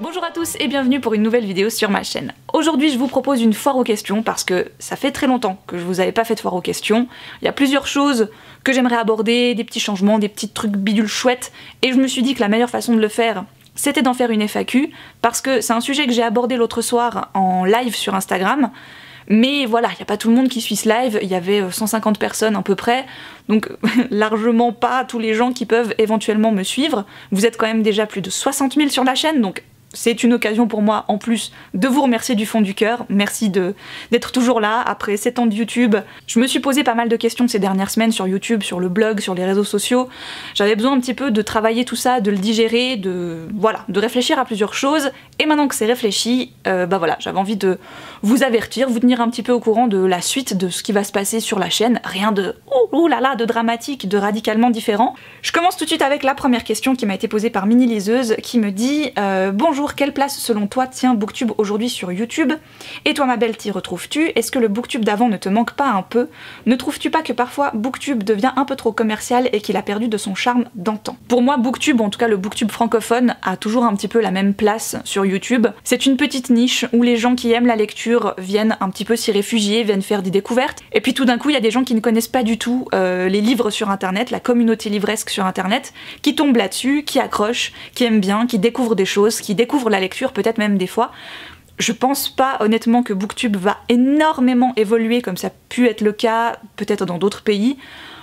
Bonjour à tous et bienvenue pour une nouvelle vidéo sur ma chaîne. Aujourd'hui je vous propose une foire aux questions parce que ça fait très longtemps que je vous avais pas fait de foire aux questions. Il y a plusieurs choses que j'aimerais aborder, des petits changements, des petits trucs bidules chouettes, et je me suis dit que la meilleure façon de le faire c'était d'en faire une FAQ parce que c'est un sujet que j'ai abordé l'autre soir en live sur Instagram. Mais voilà, il n'y a pas tout le monde qui suit ce live, il y avait 150 personnes à peu près, donc largement pas tous les gens qui peuvent éventuellement me suivre. Vous êtes quand même déjà plus de 60 000 sur la chaîne, donc c'est une occasion pour moi en plus de vous remercier du fond du cœur. Merci d'être toujours là après 7 ans de YouTube. Je me suis posé pas mal de questions ces dernières semaines sur YouTube, sur le blog, sur les réseaux sociaux. J'avais besoin un petit peu de travailler tout ça, de le digérer, de réfléchir à plusieurs choses. Et maintenant que c'est réfléchi, voilà, j'avais envie de vous avertir, vous tenir un petit peu au courant de la suite de ce qui va se passer sur la chaîne. Rien de ouh là là, de dramatique, de radicalement différent. Je commence tout de suite avec la première question qui m'a été posée par Mini Liseuse qui me dit bonjour, quelle place selon toi tient Booktube aujourd'hui sur YouTube? Et toi ma belle, t'y retrouves-tu? Est-ce que le Booktube d'avant ne te manque pas un peu? Ne trouves-tu pas que parfois Booktube devient un peu trop commercial et qu'il a perdu de son charme d'antan? Pour moi Booktube, en tout cas le Booktube francophone, a toujours un petit peu la même place sur YouTube. C'est une petite niche où les gens qui aiment la lecture viennent un petit peu s'y réfugier, viennent faire des découvertes. Et puis tout d'un coup il y a des gens qui ne connaissent pas du tout les livres sur internet, la communauté livresque sur internet, qui tombent là-dessus, qui accrochent, qui aiment bien, qui découvrent des choses, qui découvrent la lecture peut-être même des fois. Je pense pas honnêtement que Booktube va énormément évoluer comme ça a pu être le cas peut-être dans d'autres pays.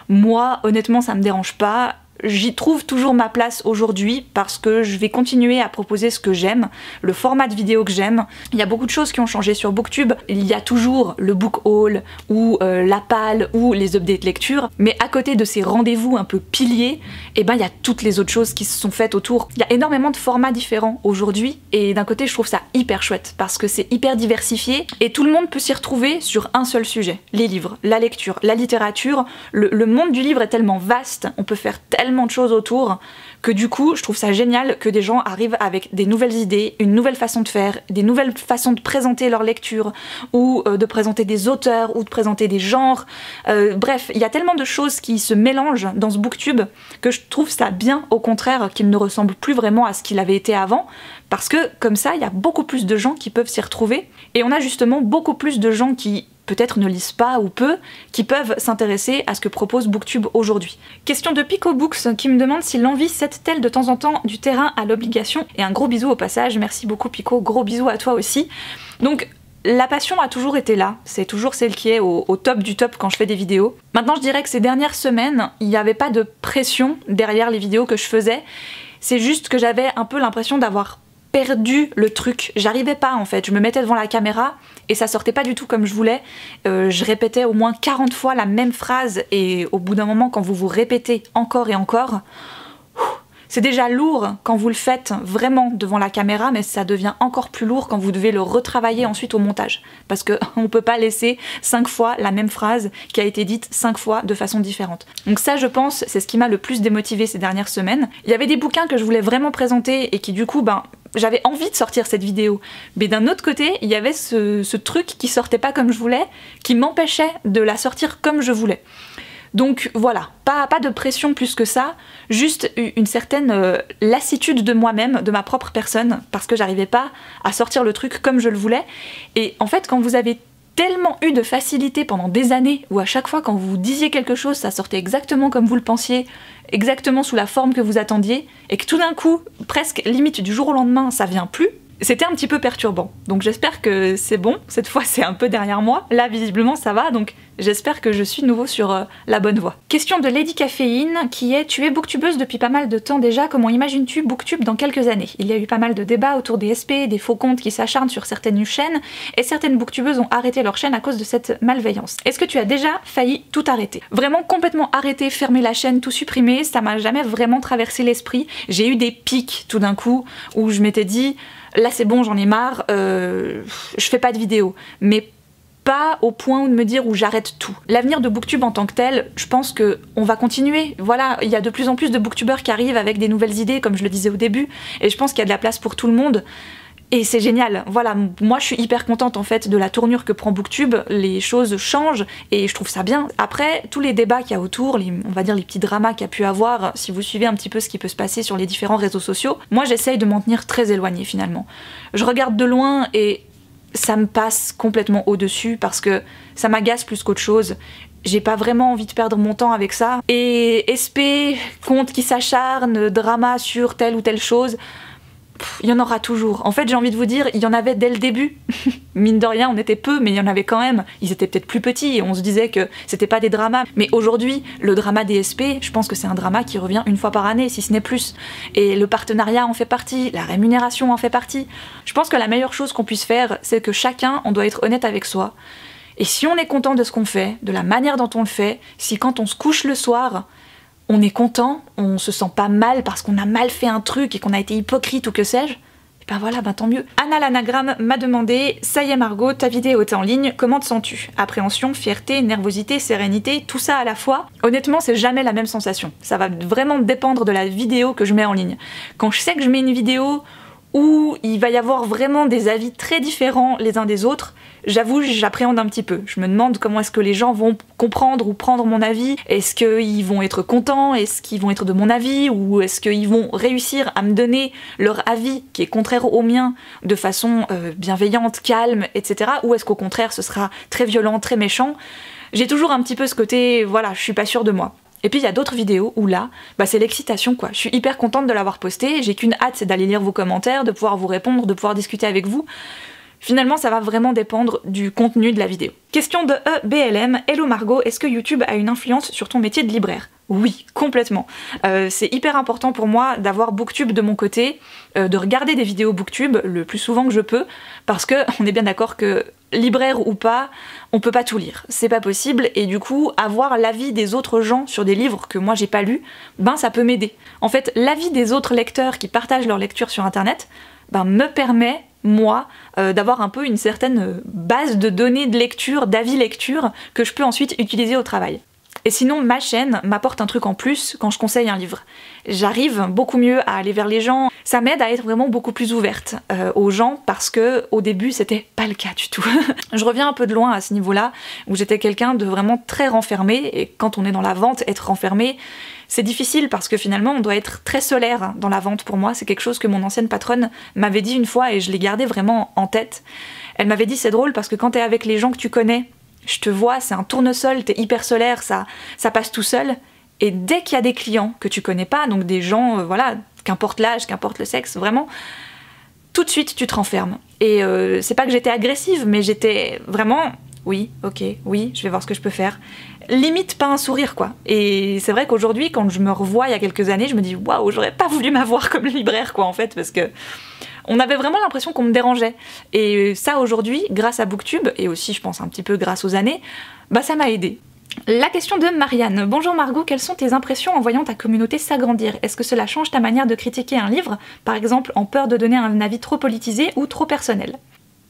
Moi honnêtement ça me dérange pas. J'y trouve toujours ma place aujourd'hui parce que je vais continuer à proposer ce que j'aime, le format de vidéo que j'aime. Il y a beaucoup de choses qui ont changé sur Booktube. Il y a toujours le book haul ou la palle ou les updates lecture, mais à côté de ces rendez-vous un peu piliers, il y a toutes les autres choses qui se sont faites autour. Il y a énormément de formats différents aujourd'hui et d'un côté je trouve ça hyper chouette parce que c'est hyper diversifié et tout le monde peut s'y retrouver sur un seul sujet. Les livres, la lecture, la littérature, le monde du livre est tellement vaste, on peut faire tellement de choses autour que du coup je trouve ça génial que des gens arrivent avec des nouvelles idées, une nouvelle façon de faire, des nouvelles façons de présenter leur lecture ou de présenter des auteurs ou de présenter des genres. Bref, il y a tellement de choses qui se mélangent dans ce Booktube que je trouve ça bien au contraire qu'il ne ressemble plus vraiment à ce qu'il avait été avant parce que comme ça il y a beaucoup plus de gens qui peuvent s'y retrouver et on a justement beaucoup plus de gens qui peut-être ne lisent pas ou peu, qui peuvent s'intéresser à ce que propose Booktube aujourd'hui. Question de Pico Books qui me demande si l'envie cède-t-elle de temps en temps du terrain à l'obligation. Et un gros bisou au passage, merci beaucoup Pico, gros bisou à toi aussi. Donc la passion a toujours été là, c'est toujours celle qui est au top du top quand je fais des vidéos. Maintenant je dirais que ces dernières semaines, il n'y avait pas de pression derrière les vidéos que je faisais, c'est juste que j'avais un peu l'impression d'avoir perdu le truc, j'arrivais pas en fait, je me mettais devant la caméra et ça sortait pas du tout comme je voulais, je répétais au moins 40 fois la même phrase et au bout d'un moment quand vous vous répétez encore et encore, c'est déjà lourd quand vous le faites vraiment devant la caméra, mais ça devient encore plus lourd quand vous devez le retravailler ensuite au montage. Parce qu'on peut pas laisser 5 fois la même phrase qui a été dite 5 fois de façon différente. Donc ça je pense, c'est ce qui m'a le plus démotivée ces dernières semaines. Il y avait des bouquins que je voulais vraiment présenter et qui du coup, j'avais envie de sortir cette vidéo. Mais d'un autre côté, il y avait ce truc qui sortait pas comme je voulais, qui m'empêchait de la sortir comme je voulais. Donc voilà, pas de pression plus que ça, juste une certaine lassitude de moi-même, de ma propre personne, parce que j'arrivais pas à sortir le truc comme je le voulais. Et en fait, quand vous avez tellement eu de facilité pendant des années, où à chaque fois quand vous disiez quelque chose, ça sortait exactement comme vous le pensiez, exactement sous la forme que vous attendiez, et que tout d'un coup, presque limite du jour au lendemain, ça vient plus, c'était un petit peu perturbant. Donc j'espère que c'est bon, cette fois c'est un peu derrière moi. Là visiblement ça va, donc j'espère que je suis de nouveau sur la bonne voie. Question de Lady Caféine qui est: tu es booktubeuse depuis pas mal de temps déjà, comment imagines-tu Booktube dans quelques années? Il y a eu pas mal de débats autour des SP, des faux comptes qui s'acharnent sur certaines chaînes, et certaines booktubeuses ont arrêté leur chaîne à cause de cette malveillance. Est-ce que tu as déjà failli tout arrêter? Vraiment complètement arrêter, fermer la chaîne, tout supprimer, ça m'a jamais vraiment traversé l'esprit. J'ai eu des pics tout d'un coup où je m'étais dit là c'est bon, j'en ai marre, je fais pas de vidéos, mais pas au point où de me dire où j'arrête tout. L'avenir de Booktube en tant que tel, je pense que on va continuer. Voilà, il y a de plus en plus de booktubeurs qui arrivent avec des nouvelles idées, comme je le disais au début, et je pense qu'il y a de la place pour tout le monde. Et c'est génial, voilà, moi je suis hyper contente en fait de la tournure que prend Booktube, les choses changent et je trouve ça bien. Après, tous les débats qu'il y a autour, on va dire les petits dramas qu'il y a pu avoir, si vous suivez un petit peu ce qui peut se passer sur les différents réseaux sociaux, moi j'essaye de m'en tenir très éloignée finalement. Je regarde de loin et ça me passe complètement au-dessus parce que ça m'agace plus qu'autre chose. J'ai pas vraiment envie de perdre mon temps avec ça. Et SP, compte qui s'acharne, drama sur telle ou telle chose, il y en aura toujours. En fait, j'ai envie de vous dire, il y en avait dès le début. Mine de rien, on était peu, mais il y en avait quand même. Ils étaient peut-être plus petits et on se disait que c'était pas des dramas. Mais aujourd'hui, le drama des SP, je pense que c'est un drama qui revient une fois par année, si ce n'est plus. Et le partenariat en fait partie, la rémunération en fait partie. Je pense que la meilleure chose qu'on puisse faire, c'est que chacun, on doit être honnête avec soi. Et si on est content de ce qu'on fait, de la manière dont on le fait, si quand on se couche le soir, on est content, on se sent pas mal parce qu'on a mal fait un truc et qu'on a été hypocrite ou que sais-je, et ben voilà, ben tant mieux. Anna l'anagramme m'a demandé « Ça y est Margot, ta vidéo est en ligne, comment te sens-tu? Appréhension, fierté, nervosité, sérénité, tout ça à la fois ?» Honnêtement, c'est jamais la même sensation. Ça va vraiment dépendre de la vidéo que je mets en ligne. Quand je sais que je mets une vidéo où il va y avoir vraiment des avis très différents les uns des autres, j'avoue, j'appréhende un petit peu. Je me demande comment est-ce que les gens vont comprendre ou prendre mon avis. Est-ce qu'ils vont être contents? Est-ce qu'ils vont être de mon avis? Ou est-ce qu'ils vont réussir à me donner leur avis qui est contraire au mien de façon bienveillante, calme, etc. Ou est-ce qu'au contraire ce sera très violent, très méchant? J'ai toujours un petit peu ce côté, voilà, je suis pas sûre de moi. Et puis il y a d'autres vidéos où là, bah c'est l'excitation quoi. Je suis hyper contente de l'avoir postée, j'ai qu'une hâte, c'est d'aller lire vos commentaires, de pouvoir vous répondre, de pouvoir discuter avec vous. Finalement, ça va vraiment dépendre du contenu de la vidéo. Question de EBLM. Hello Margot, est-ce que YouTube a une influence sur ton métier de libraire? Oui, complètement. C'est hyper important pour moi d'avoir Booktube de mon côté, de regarder des vidéos Booktube le plus souvent que je peux, parce que on est bien d'accord que libraire ou pas, on peut pas tout lire, c'est pas possible, et du coup, avoir l'avis des autres gens sur des livres que moi j'ai pas lus, ben ça peut m'aider. En fait, l'avis des autres lecteurs qui partagent leur lecture sur internet, ben me permet, moi, d'avoir un peu une certaine base de données de lecture, d'avis lecture, que je peux ensuite utiliser au travail. Et sinon, ma chaîne m'apporte un truc en plus quand je conseille un livre. J'arrive beaucoup mieux à aller vers les gens, ça m'aide à être vraiment beaucoup plus ouverte aux gens parce que au début c'était pas le cas du tout. Je reviens un peu de loin à ce niveau-là, où j'étais quelqu'un de vraiment très renfermé, et quand on est dans la vente, être renfermé, c'est difficile parce que finalement on doit être très solaire dans la vente pour moi. C'est quelque chose que mon ancienne patronne m'avait dit une fois et je l'ai gardé vraiment en tête. Elle m'avait dit c'est drôle parce que quand t'es avec les gens que tu connais, je te vois, c'est un tournesol, t'es hyper solaire, ça passe tout seul. Et dès qu'il y a des clients que tu connais pas, donc des gens, voilà, qu'importe l'âge, qu'importe le sexe, vraiment, tout de suite tu te renfermes. Et c'est pas que j'étais agressive, mais j'étais vraiment, oui, ok, oui, je vais voir ce que je peux faire. Limite pas un sourire quoi. Et c'est vrai qu'aujourd'hui, quand je me revois il y a quelques années, je me dis waouh, j'aurais pas voulu m'avoir comme libraire quoi en fait, parce que on avait vraiment l'impression qu'on me dérangeait. Et ça aujourd'hui, grâce à Booktube, et aussi je pense un petit peu grâce aux années, bah ça m'a aidé. La question de Marianne. Bonjour Margot, quelles sont tes impressions en voyant ta communauté s'agrandir? Est-ce que cela change ta manière de critiquer un livre, par exemple en peur de donner un avis trop politisé ou trop personnel?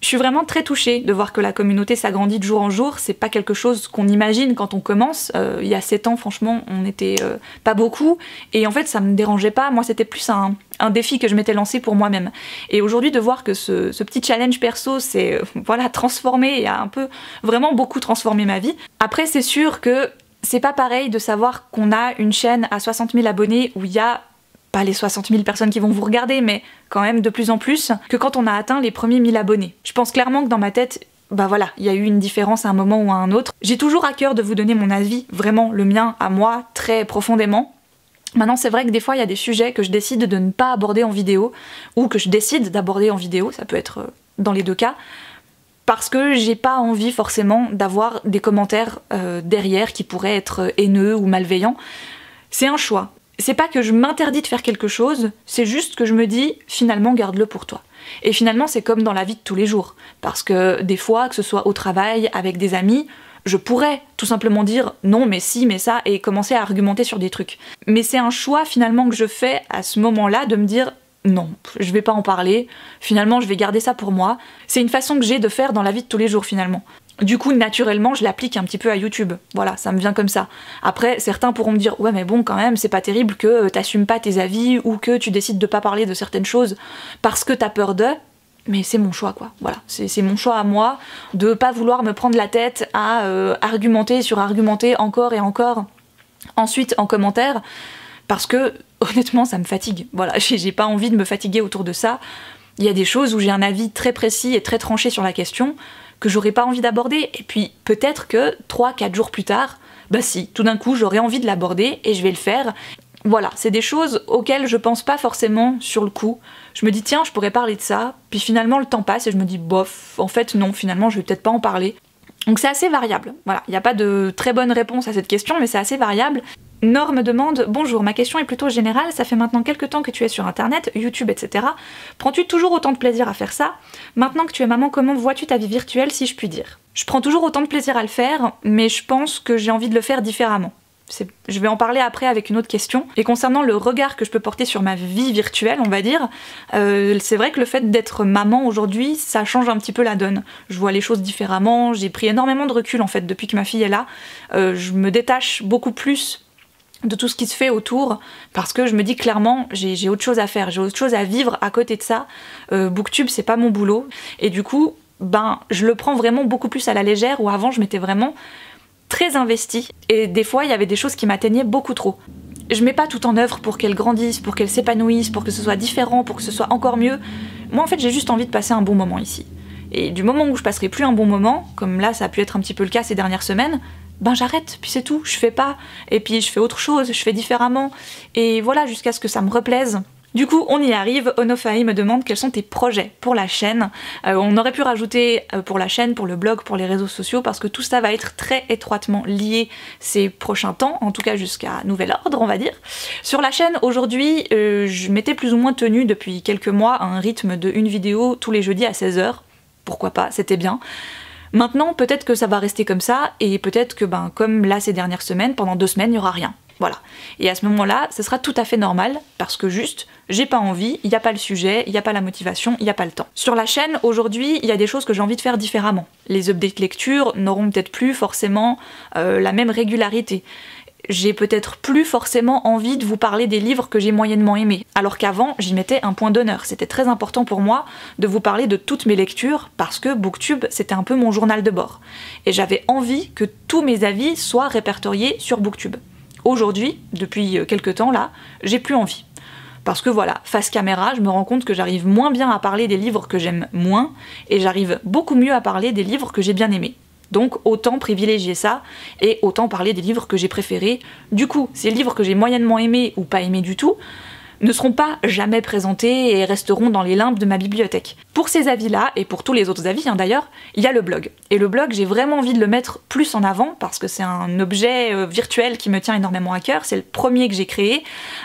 Je suis vraiment très touchée de voir que la communauté s'agrandit de jour en jour. C'est pas quelque chose qu'on imagine quand on commence. Il y a 7 ans, franchement, on n'était pas beaucoup. Et en fait, ça me dérangeait pas. Moi, c'était plus un défi que je m'étais lancé pour moi-même. Et aujourd'hui, de voir que ce petit challenge perso s'est voilà, transformé et a un peu vraiment beaucoup transformé ma vie. Après, c'est sûr que c'est pas pareil de savoir qu'on a une chaîne à 60 000 abonnés où il y a pas les 60 000 personnes qui vont vous regarder, mais quand même de plus en plus, que quand on a atteint les premiers 1000 abonnés. Je pense clairement que dans ma tête, bah voilà, il y a eu une différence à un moment ou à un autre. J'ai toujours à cœur de vous donner mon avis, vraiment le mien à moi, très profondément. Maintenant, c'est vrai que des fois, il y a des sujets que je décide de ne pas aborder en vidéo, ou que je décide d'aborder en vidéo, ça peut être dans les deux cas, parce que j'ai pas envie forcément d'avoir des commentaires derrière qui pourraient être haineux ou malveillants. C'est un choix. C'est pas que je m'interdis de faire quelque chose, c'est juste que je me dis, finalement, garde-le pour toi. Et finalement, c'est comme dans la vie de tous les jours. Parce que des fois, que ce soit au travail, avec des amis, je pourrais tout simplement dire non, mais si, mais ça, et commencer à argumenter sur des trucs. Mais c'est un choix, finalement, que je fais à ce moment-là de me dire, non, je vais pas en parler, finalement, je vais garder ça pour moi. C'est une façon que j'ai de faire dans la vie de tous les jours, finalement. Du coup, naturellement, je l'applique un petit peu à YouTube. Voilà, ça me vient comme ça. Après, certains pourront me dire « Ouais, mais bon, quand même, c'est pas terrible que t'assumes pas tes avis ou que tu décides de pas parler de certaines choses parce que t'as peur de... » mais c'est mon choix quoi, voilà, c'est mon choix à moi de pas vouloir me prendre la tête à argumenter, surargumenter encore et encore, ensuite en commentaire, parce que honnêtement ça me fatigue, voilà, j'ai pas envie de me fatiguer autour de ça. Il y a des choses où j'ai un avis très précis et très tranché sur la question que j'aurais pas envie d'aborder, et puis peut-être que 3-4 jours plus tard, bah si, tout d'un coup j'aurais envie de l'aborder et je vais le faire. Voilà, c'est des choses auxquelles je pense pas forcément sur le coup. Je me dis tiens, je pourrais parler de ça, puis finalement le temps passe et je me dis bof, en fait non, finalement je vais peut-être pas en parler. Donc c'est assez variable, voilà, il n'y a pas de très bonne réponse à cette question, mais c'est assez variable. Nor me demande « Bonjour, ma question est plutôt générale, ça fait maintenant quelques temps que tu es sur internet, YouTube, etc. Prends-tu toujours autant de plaisir à faire ça? Maintenant que tu es maman, comment vois-tu ta vie virtuelle, si je puis dire ?» Je prends toujours autant de plaisir à le faire, mais je pense que j'ai envie de le faire différemment. Je vais en parler après avec une autre question. Et concernant le regard que je peux porter sur ma vie virtuelle, on va dire, c'est vrai que le fait d'être maman aujourd'hui, ça change un petit peu la donne. Je vois les choses différemment, j'ai pris énormément de recul en fait depuis que ma fille est là. Je me détache beaucoup plus de tout ce qui se fait autour, parce que je me dis clairement, j'ai autre chose à faire, j'ai autre chose à vivre à côté de ça. Booktube, c'est pas mon boulot. Et du coup, ben, je le prends vraiment beaucoup plus à la légère, où avant je m'étais vraiment très investie, et des fois il y avait des choses qui m'atteignaient beaucoup trop. Je mets pas tout en œuvre pour qu'elle grandisse, pour qu'elle s'épanouisse, pour que ce soit différent, pour que ce soit encore mieux. Moi en fait j'ai juste envie de passer un bon moment ici. Et du moment où je passerai plus un bon moment, comme là ça a pu être un petit peu le cas ces dernières semaines, ben j'arrête, puis c'est tout, je fais pas, et puis je fais autre chose, je fais différemment, et voilà, jusqu'à ce que ça me replaise. Du coup, on y arrive. Onofai me demande quels sont tes projets pour la chaîne. On aurait pu rajouter pour la chaîne, pour le blog, pour les réseaux sociaux, parce que tout ça va être très étroitement lié ces prochains temps, en tout cas jusqu'à nouvel ordre, on va dire. Sur la chaîne, aujourd'hui, je m'étais plus ou moins tenue depuis quelques mois à un rythme de une vidéo tous les jeudis à 16h. Pourquoi pas, c'était bien. Maintenant, peut-être que ça va rester comme ça, et peut-être que, ben, comme là ces dernières semaines, pendant 2 semaines, il n'y aura rien. Voilà. Et à ce moment-là, ce sera tout à fait normal, parce que juste, j'ai pas envie, il n'y a pas le sujet, il n'y a pas la motivation, il n'y a pas le temps. Sur la chaîne, aujourd'hui, il y a des choses que j'ai envie de faire différemment. Les updates lecture n'auront peut-être plus forcément la même régularité. J'ai peut-être plus forcément envie de vous parler des livres que j'ai moyennement aimés, alors qu'avant j'y mettais un point d'honneur. C'était très important pour moi de vous parler de toutes mes lectures, parce que Booktube c'était un peu mon journal de bord. Et j'avais envie que tous mes avis soient répertoriés sur Booktube. Aujourd'hui, depuis quelques temps là, j'ai plus envie. Parce que voilà, face caméra, je me rends compte que j'arrive moins bien à parler des livres que j'aime moins, et j'arrive beaucoup mieux à parler des livres que j'ai bien aimés. Donc autant privilégier ça, et autant parler des livres que j'ai préférés. Du coup, ces livres que j'ai moyennement aimés ou pas aimés du tout, ne seront pas jamais présentés et resteront dans les limbes de ma bibliothèque. Pour ces avis-là, et pour tous les autres avis d'ailleurs, il y a le blog. Et le blog, j'ai vraiment envie de le mettre plus en avant, parce que c'est un objet virtuel qui me tient énormément à cœur. C'est le premier que j'ai créé.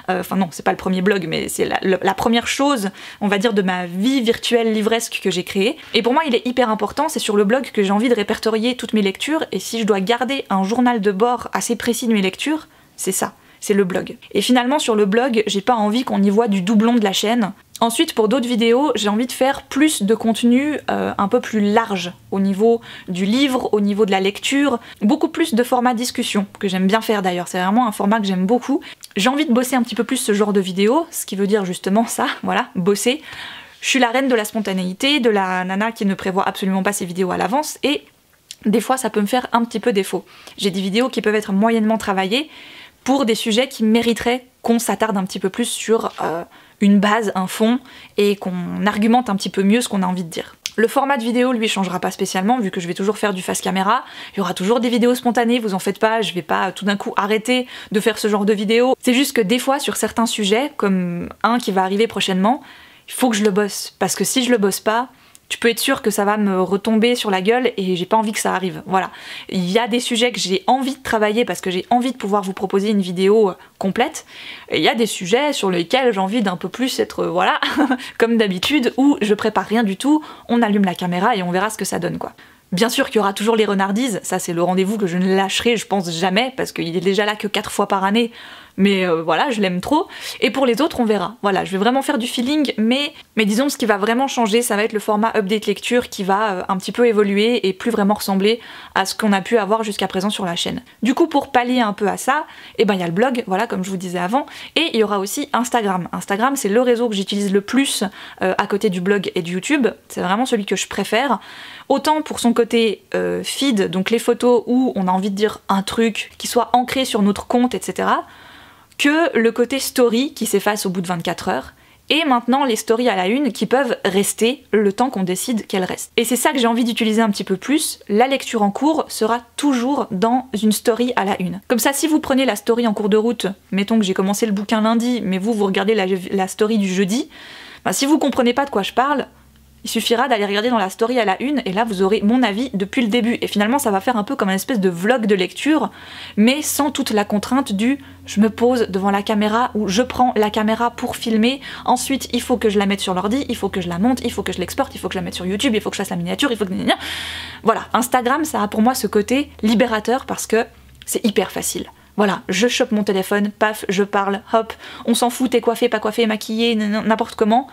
Enfin non, c'est pas le premier blog, mais c'est la première chose, on va dire, de ma vie virtuelle livresque que j'ai créée. Et pour moi, il est hyper important, c'est sur le blog que j'ai envie de répertorier toutes mes lectures, et si je dois garder un journal de bord assez précis de mes lectures, c'est ça. C'est le blog. Et finalement sur le blog, j'ai pas envie qu'on y voit du doublon de la chaîne. Ensuite, pour d'autres vidéos, j'ai envie de faire plus de contenu un peu plus large au niveau du livre, au niveau de la lecture, beaucoup plus de format discussion, que j'aime bien faire d'ailleurs, c'est vraiment un format que j'aime beaucoup. J'ai envie de bosser un petit peu plus ce genre de vidéo, ce qui veut dire justement ça, voilà, bosser. Je suis la reine de la spontanéité, de la nana qui ne prévoit absolument pas ses vidéos à l'avance, et des fois ça peut me faire un petit peu défaut. J'ai des vidéos qui peuvent être moyennement travaillées, pour des sujets qui mériteraient qu'on s'attarde un petit peu plus sur une base, un fond, et qu'on argumente un petit peu mieux ce qu'on a envie de dire. Le format de vidéo, lui, changera pas spécialement, vu que je vais toujours faire du face caméra. Il y aura toujours des vidéos spontanées, vous en faites pas, je vais pas tout d'un coup arrêter de faire ce genre de vidéos. C'est juste que des fois, sur certains sujets, comme un qui va arriver prochainement, il faut que je le bosse, parce que si je le bosse pas, tu peux être sûr que ça va me retomber sur la gueule et j'ai pas envie que ça arrive, voilà. Il y a des sujets que j'ai envie de travailler parce que j'ai envie de pouvoir vous proposer une vidéo complète, et il y a des sujets sur lesquels j'ai envie d'un peu plus être, voilà, comme d'habitude, où je prépare rien du tout, on allume la caméra et on verra ce que ça donne, quoi. Bien sûr qu'il y aura toujours les renardises, ça c'est le rendez-vous que je ne lâcherai, je pense, jamais, parce qu'il est déjà là que 4 fois par année, mais voilà, je l'aime trop. Et pour les autres, on verra. Voilà, je vais vraiment faire du feeling, mais disons ce qui va vraiment changer, ça va être le format update lecture qui va un petit peu évoluer et plus vraiment ressembler à ce qu'on a pu avoir jusqu'à présent sur la chaîne. Du coup, pour pallier un peu à ça, et ben il y a le blog, voilà, comme je vous disais avant, et il y aura aussi Instagram. Instagram, c'est le réseau que j'utilise le plus à côté du blog et du YouTube. C'est vraiment celui que je préfère. Autant pour son côté feed, donc les photos où on a envie de dire un truc qui soit ancré sur notre compte, etc., que le côté story qui s'efface au bout de 24 heures, et maintenant les stories à la une qui peuvent rester le temps qu'on décide qu'elles restent. Et c'est ça que j'ai envie d'utiliser un petit peu plus, la lecture en cours sera toujours dans une story à la une. Comme ça, si vous prenez la story en cours de route, mettons que j'ai commencé le bouquin lundi, mais vous regardez la story du jeudi, ben, si vous comprenez pas de quoi je parle, il suffira d'aller regarder dans la story à la une et là vous aurez mon avis depuis le début. Et finalement ça va faire un peu comme une espèce de vlog de lecture, mais sans toute la contrainte du je me pose devant la caméra ou je prends la caméra pour filmer, ensuite il faut que je la mette sur l'ordi, il faut que je la monte, il faut que je l'exporte, il faut que je la mette sur YouTube, il faut que je fasse la miniature, il faut que... Voilà, Instagram ça a pour moi ce côté libérateur parce que c'est hyper facile. Voilà, je chope mon téléphone, paf, je parle, hop, on s'en fout, t'es coiffé, pas coiffé, maquillé, n'importe comment.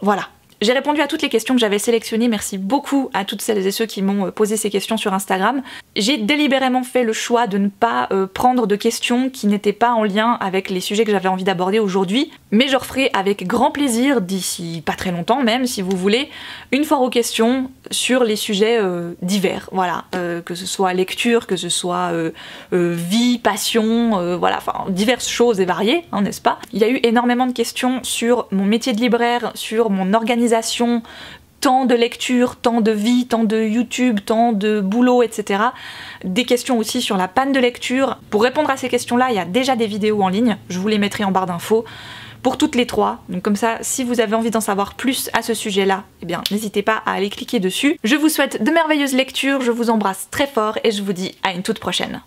Voilà. J'ai répondu à toutes les questions que j'avais sélectionnées, merci beaucoup à toutes celles et ceux qui m'ont posé ces questions sur Instagram. J'ai délibérément fait le choix de ne pas prendre de questions qui n'étaient pas en lien avec les sujets que j'avais envie d'aborder aujourd'hui, mais je referai avec grand plaisir, d'ici pas très longtemps même, si vous voulez, une foire aux questions sur les sujets divers, voilà, que ce soit lecture, que ce soit vie, passion, voilà, enfin diverses choses et variées, hein, n'est-ce pas? Il y a eu énormément de questions sur mon métier de libraire, sur mon organisation, temps de lecture, temps de vie, temps de YouTube, temps de boulot, etc. Des questions aussi sur la panne de lecture. Pour répondre à ces questions-là, il y a déjà des vidéos en ligne, je vous les mettrai en barre d'infos. Pour toutes les trois, donc comme ça, si vous avez envie d'en savoir plus à ce sujet-là, eh bien n'hésitez pas à aller cliquer dessus. Je vous souhaite de merveilleuses lectures, je vous embrasse très fort et je vous dis à une toute prochaine.